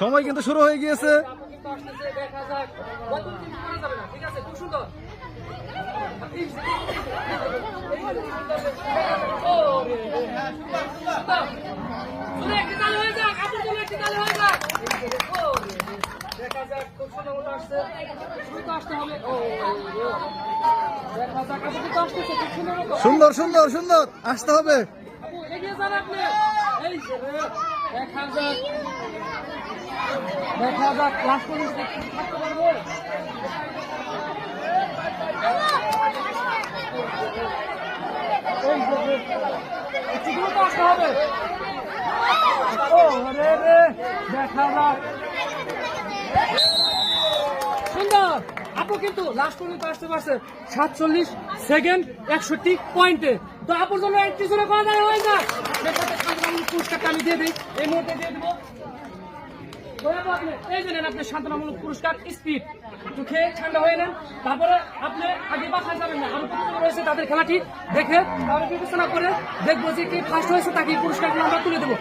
সময় কিন্তু শুরু হয়ে গিয়েছে। ঠিক আছে, খুব সুন্দর। দেখা যাক, খুব সুন্দর মতো আসছে। শুরু তো আসতে হবে। দেখা যাক, আপু কিন্তু আসতেছে খুব সুন্দর মতো। সুন্দর সুন্দর সুন্দর আসতে হবে। আপু এগিয়ে যান আপনি। এই যে রে, দেখা যাক, দেখা যাক ক্লাস পর্যন্ত থাকতে পারবে। এই যে রে, একটু দূরে তো আসতে হবে। ও রে রে, দেখা যাক। সুন্দর, আপু কিন্তু লাস্ট পর্যন্ত আসতে পারছে 47 সেকেন্ড 61 পয়েন্টে। তো আপুর জন্য একটি জোরে করা যায় হয় না, সেটাতে শান্তনামূলক পুরস্কারটা আমি দিয়ে দিই, এই মুহূর্তে দিয়ে দেবো। আপনি এই যে নেন আপনি শান্তনামূলক পুরস্কার স্পিড, একটু খেয়ে ঠান্ডা হয়ে নেন, তারপরে আপনি আগে বাসায় যাবেন না। আরো প্রতিযোগী রয়েছে, তাদের খেলাটি দেখে তারপরে বিবেচনা করে দেখবো যে কে ফার্স্ট হয়েছে তাকে পুরস্কারগুলো আমরা তুলে দেবো।